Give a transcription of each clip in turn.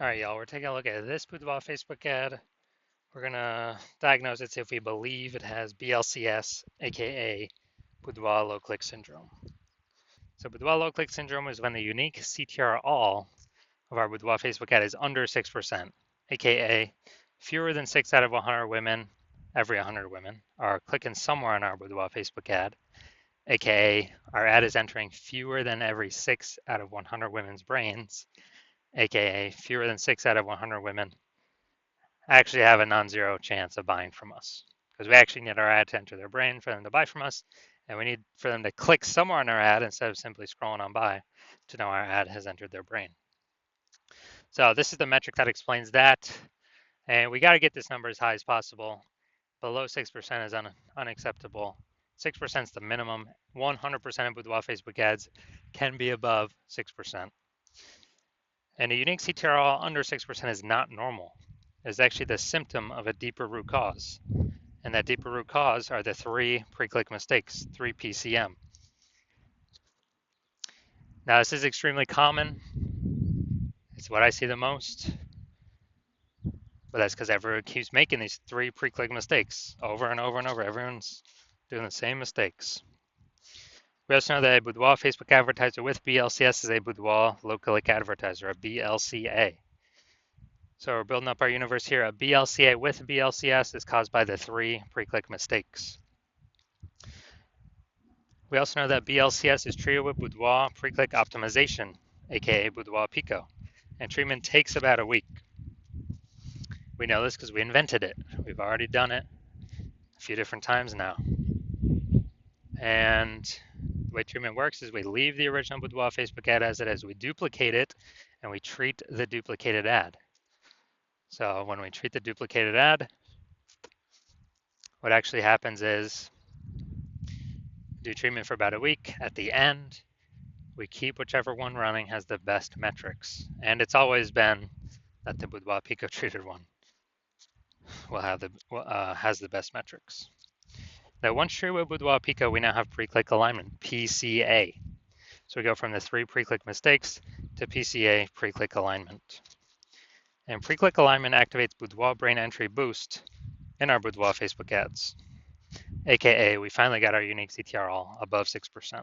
All right, y'all, we're taking a look at this Boudoir Facebook ad. We're gonna diagnose it, see if we believe it has BLCS, aka Boudoir low click syndrome. So Boudoir low click syndrome is when the unique CTR all of our Boudoir Facebook ad is under 6%, aka fewer than 6 out of 100 women, every 100 women, are clicking somewhere on our Boudoir Facebook ad, aka our ad is entering fewer than every 6 out of 100 women's brains, aka fewer than 6 out of 100 women actually have a non-zero chance of buying from us because we actually need our ad to enter their brain for them to buy from us, and we need for them to click somewhere on our ad instead of simply scrolling on by to know our ad has entered their brain. So this is the metric that explains that, and we got to get this number as high as possible. Below 6% is unacceptable. 6% is the minimum. 100% of Boudoir Facebook ads can be above 6%. And a unique CTRL under 6% is not normal. It's actually the symptom of a deeper root cause. And that deeper root cause are the 3 pre-click mistakes, 3 PCM. Now, this is extremely common. It's what I see the most. But that's because everyone keeps making these 3 pre-click mistakes over and over and over. Everyone's doing the same mistakes. We also know that a Boudoir Facebook advertiser with BLCS is a Boudoir low-click advertiser, a BLCA. So we're building up our universe here. A BLCA with BLCS is caused by the 3 pre-click mistakes. We also know that BLCS is treated with Boudoir pre-click optimization, aka Boudoir Pico, and treatment takes about a week. We know this because we invented it. We've already done it a few different times now. And the way treatment works is we leave the original Boudoir Facebook ad as it is. We duplicate it, and we treat the duplicated ad. So when we treat the duplicated ad, what actually happens is do treatment for about a week. At the end, we keep whichever one running has the best metrics. And it's always been that the Boudoir Pico treated one will have has the best metrics. Now, once treated with Boudoir Pico, we now have pre-click alignment, PCA. So we go from the 3 pre-click mistakes to PCA, pre-click alignment. And pre-click alignment activates Boudoir brain entry boost in our Boudoir Facebook ads, aka we finally got our unique CTR all above 6%.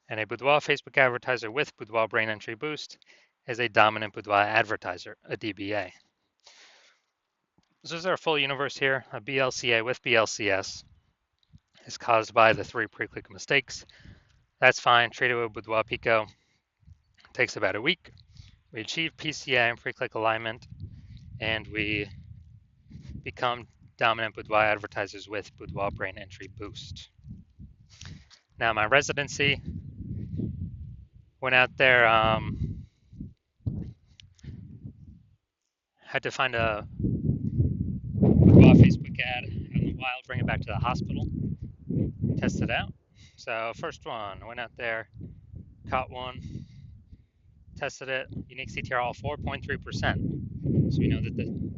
And a Boudoir Facebook advertiser with Boudoir brain entry boost is a dominant Boudoir advertiser, a DBA. This is our full universe here. A BLCA with BLCS is caused by the 3 pre-click mistakes. That's fine. Treated with Boudoir Pico. It takes about a week. We achieve PCA and pre-click alignment, and we become dominant Boudoir advertisers with Boudoir brain entry boost. Now, my residency went out there, had to find a Boudoir Facebook ad out in the wild, bring it back to the hospital, test it out. So first one, went out there, caught one, tested it, unique CTR all 4.3%. So we know that when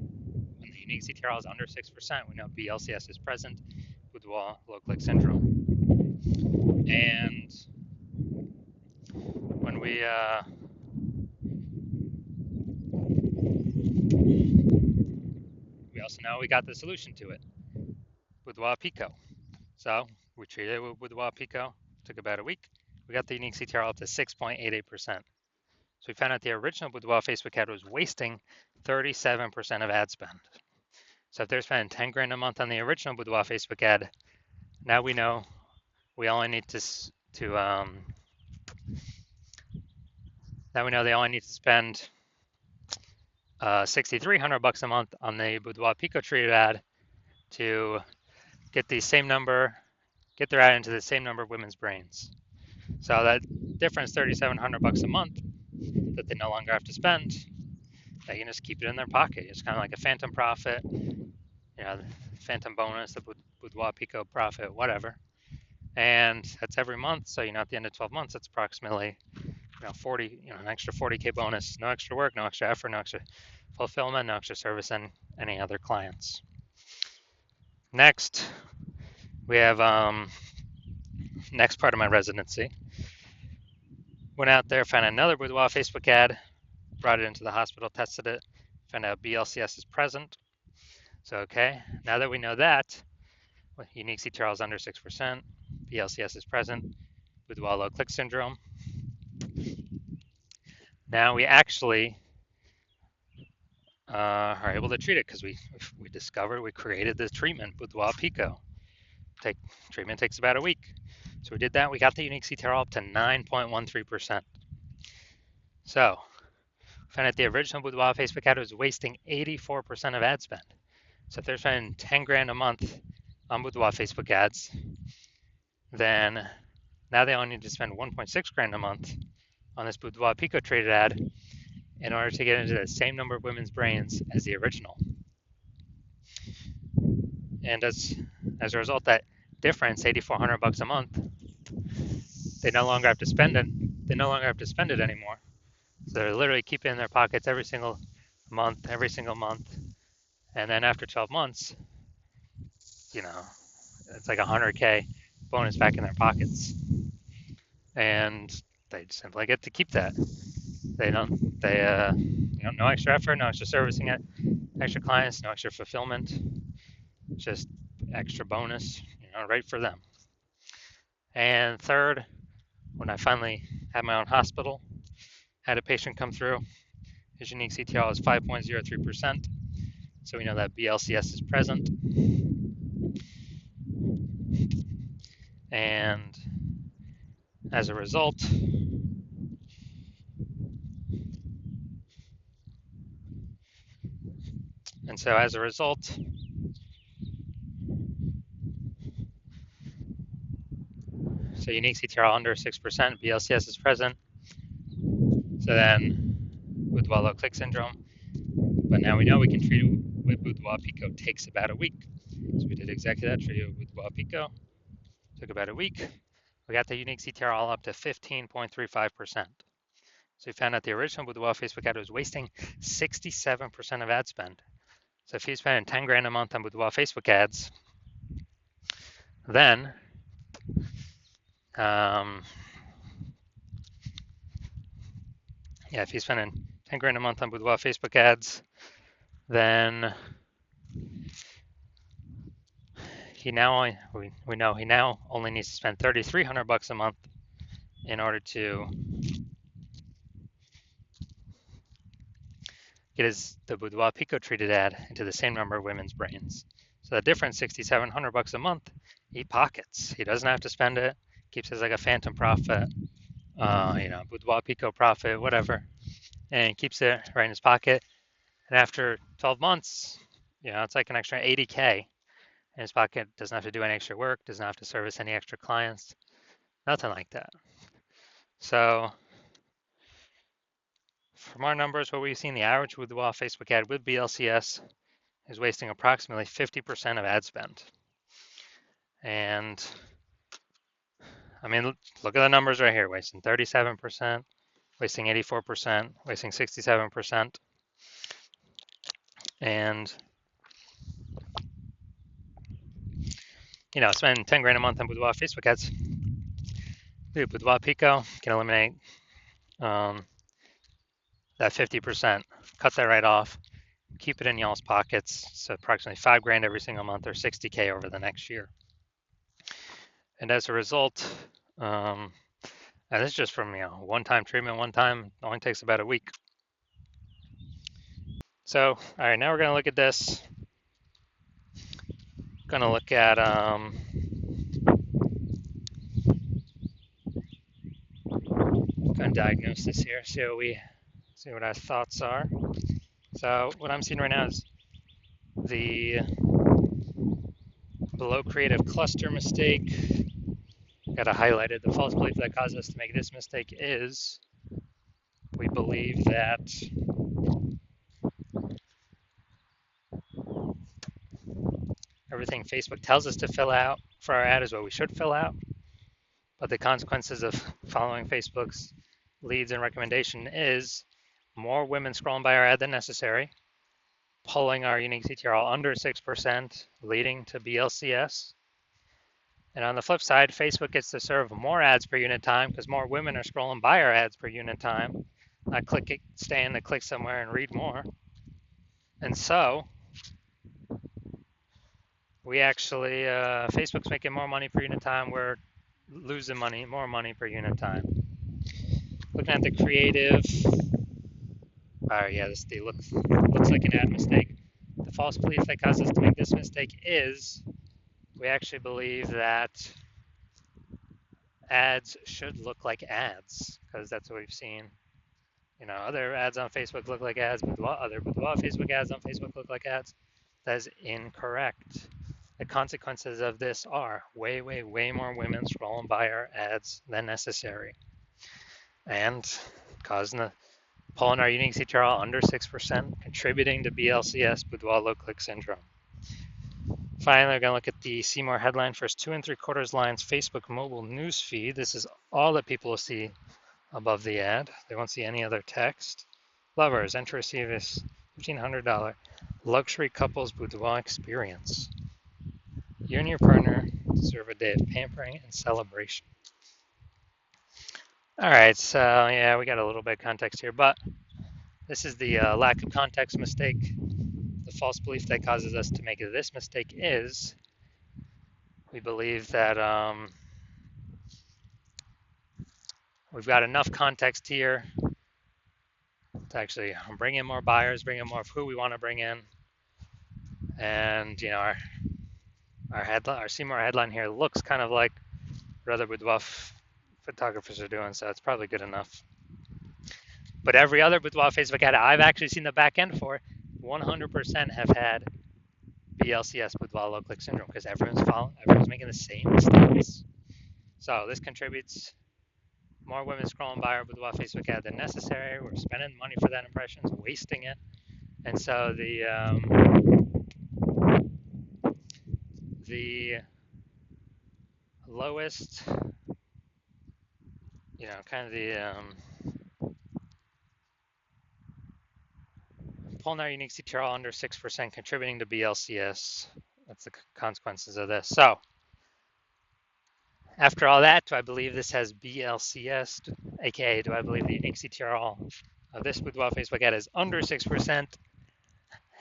the unique CTR is under 6%, we know BLCS is present, Boudoir low click syndrome. And when we also know we got the solution to it, Boudoir Pico. So we treated it with Boudoir Pico, took about a week. We got the unique CTR up to 6.88%. So we found out the original Boudoir Facebook ad was wasting 37% of ad spend. So if they're spending 10 grand a month on the original Boudoir Facebook ad, now we know we only need now we know they only need to spend $6,300 a month on the Boudoir Pico treated ad to get the same number, get their ad into the same number of women's brains. So that difference, $3,700 a month, that they no longer have to spend, they can just keep it in their pocket. It's kind of like a phantom profit, phantom bonus, the Boudoir Pico profit, whatever. And that's every month. So at the end of 12 months, that's approximately 40, an extra 40K bonus, no extra work, no extra effort, no extra fulfillment, no extra service, and any other clients. Next, we have next part of my residency. Went out there, found another Boudoir Facebook ad, brought it into the hospital, tested it, found out BLCS is present. So, okay, now that we know that, unique CTRL is under 6%, BLCS is present, Boudoir low-click syndrome. Now we actually are able to treat it because we discovered, we created this treatment, Boudoir Pico. Treatment takes about a week. So we did that. We got the unique CTRL up to 9.13%. So found that the original Boudoir Facebook ad was wasting 84% of ad spend. So if they're spending 10 grand a month on Boudoir Facebook ads, then now they only need to spend 1.6 grand a month on this Boudoir Pico traded ad in order to get into the same number of women's brains as the original. And as a result, that difference, $8,400 a month, they no longer have to spend it. They no longer have to spend it anymore. So they're literally keeping it in their pockets every single month. And then after 12 months, it's like $100K bonus back in their pockets. And they simply get to keep that. No extra effort, no extra servicing it, extra clients, no extra fulfillment, just extra bonus, right for them. And third, when I finally had my own hospital, had a patient come through, his unique CTRL is 5.03%. So we know that BLCS is present. And as a result, so unique CTRL under 6%, BLCS is present. So then Boudoir low-click syndrome. But now we know we can treat it with Boudoir Pico. Takes about a week. So we did exactly that, treated it with Boudoir Pico. Took about a week. We got the unique CTRL up to 15.35%. So we found out the original Boudoir Facebook ad was wasting 67% of ad spend. So if he's spending 10 grand a month on Boudoir Facebook ads, then if he's spending 10 grand a month on Boudoir Facebook ads, then we know he now only needs to spend $3,300 a month in order to get the Boudoir Pico treated ad into the same number of women's brains. So the difference, $6,700 a month, he pockets. He doesn't have to spend it. Keeps it as like a phantom profit, Boudoir Pico profit, whatever, and keeps it right in his pocket. And after 12 months, it's like an extra $80K in his pocket. Doesn't have to do any extra work. Doesn't have to service any extra clients. Nothing like that. So from our numbers, what we've seen, the average Boudoir Facebook ad with BLCS is wasting approximately 50% of ad spend. And I mean, look at the numbers right here, wasting 37%, wasting 84%, wasting 67%. And, spending 10 grand a month on Boudoir Facebook ads. Boudoir Pico can eliminate that 50%, cut that right off, keep it in y'all's pockets. So approximately 5 grand every single month, or 60K over the next year. And as a result, and this is just from one-time treatment, only takes about a week. So, all right, now we're going to look at this. Going to look at going to diagnose this here, see what our thoughts are. So what I'm seeing right now is the below creative cluster mistake. Got to highlight it. The false belief that caused us to make this mistake is we believe that everything Facebook tells us to fill out for our ad is what we should fill out. But the consequences of following Facebook's leads and recommendation is more women scrolling by our ad than necessary, pulling our unique CTRL under 6%, leading to BLCS. And on the flip side, Facebook gets to serve more ads per unit time because more women are scrolling by our ads per unit time, not staying to click somewhere and read more. And so we actually, Facebook's making more money per unit time. We're losing more money per unit time. Looking at the creative, yeah, this looks like an ad mistake. The false belief that caused us to make this mistake is we actually believe that ads should look like ads because that's what we've seen. Other ads on Facebook look like ads, but other Facebook ads on Facebook look like ads. That is incorrect. The consequences of this are way, way, way more women scrolling by our ads than necessary, and pulling our unique CTRL under 6%, contributing to BLCS, Boudoir low click syndrome. Finally, we're going to look at the see more headline, first 2 3/4 lines, Facebook mobile news feed. This is all that people will see above the ad. They won't see any other text. Lovers, enter receive this $1,500 luxury couples boudoir experience. You and your partner deserve a day of pampering and celebration. All right, so yeah, we got a little bit of context here, but this is the lack of context mistake. The false belief that causes us to make this mistake is we believe that we've got enough context here to actually bring in more buyers, bring in more of who we want to bring in. And our Seymour headline here looks kind of like what other boudoir photographers are doing, so it's probably good enough. But every other boudoir Facebook ad I've actually seen the back end for 100% have had BLCS, boudoir low click syndrome, because everyone's making the same mistakes. So this contributes more women scrolling by our boudoir Facebook ad than necessary. We're spending money for that impressions, wasting it. And so the lowest, kind of the pulling our unique CTRL under 6%, contributing to BLCS. That's the consequences of this. So after all that, do I believe this has BLCS, aka do I believe the unique CTRL of this boudoir Facebook ad is under 6%?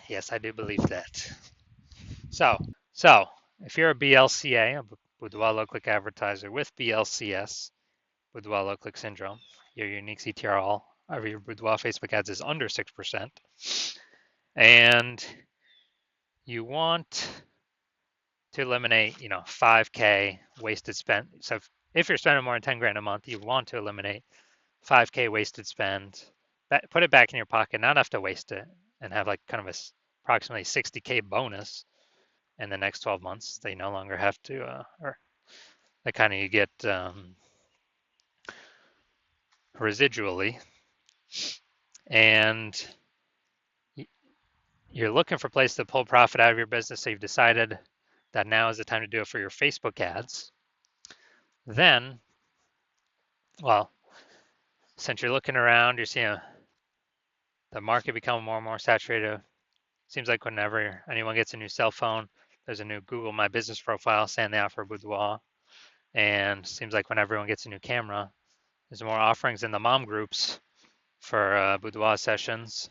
Yes, I do believe that. So if you're a BLCA, a boudoir low click advertiser with BLCS, boudoir low click syndrome, your unique CTRL of your boudoir Facebook ads is under 6%, and you want to eliminate, 5K wasted spend. So if you're spending more than 10 grand a month, you want to eliminate 5K wasted spend. Put it back in your pocket, not have to waste it, and have like kind of a approximately 60K bonus in the next 12 months. They no longer have to, or that kind of you get residually, and you're looking for places to pull profit out of your business. So you've decided that now is the time to do it for your Facebook ads. Then, well, since you're looking around, you're seeing the market become more and more saturated. Seems like whenever anyone gets a new cell phone, there's a new Google My Business profile saying they offer boudoir. And seems like when everyone gets a new camera, there's more offerings in the mom groups for boudoir sessions.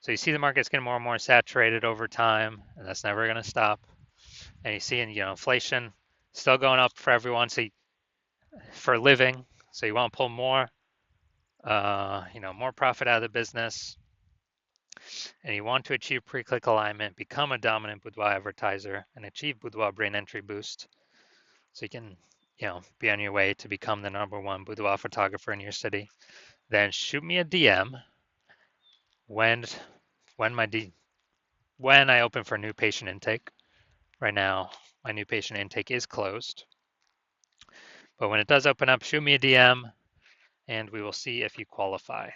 So you see the market's getting more and more saturated over time, and that's never going to stop. And you see, inflation still going up for everyone. So for a living, so you want to pull more, more profit out of the business, and you want to achieve pre-click alignment, become a dominant boudoir advertiser, and achieve boudoir brain entry boost, so you can, be on your way to become the #1 boudoir photographer in your city. Then shoot me a DM when I open for new patient intake. Right now, my new patient intake is closed, but when it does open up, shoot me a DM, and we will see if you qualify.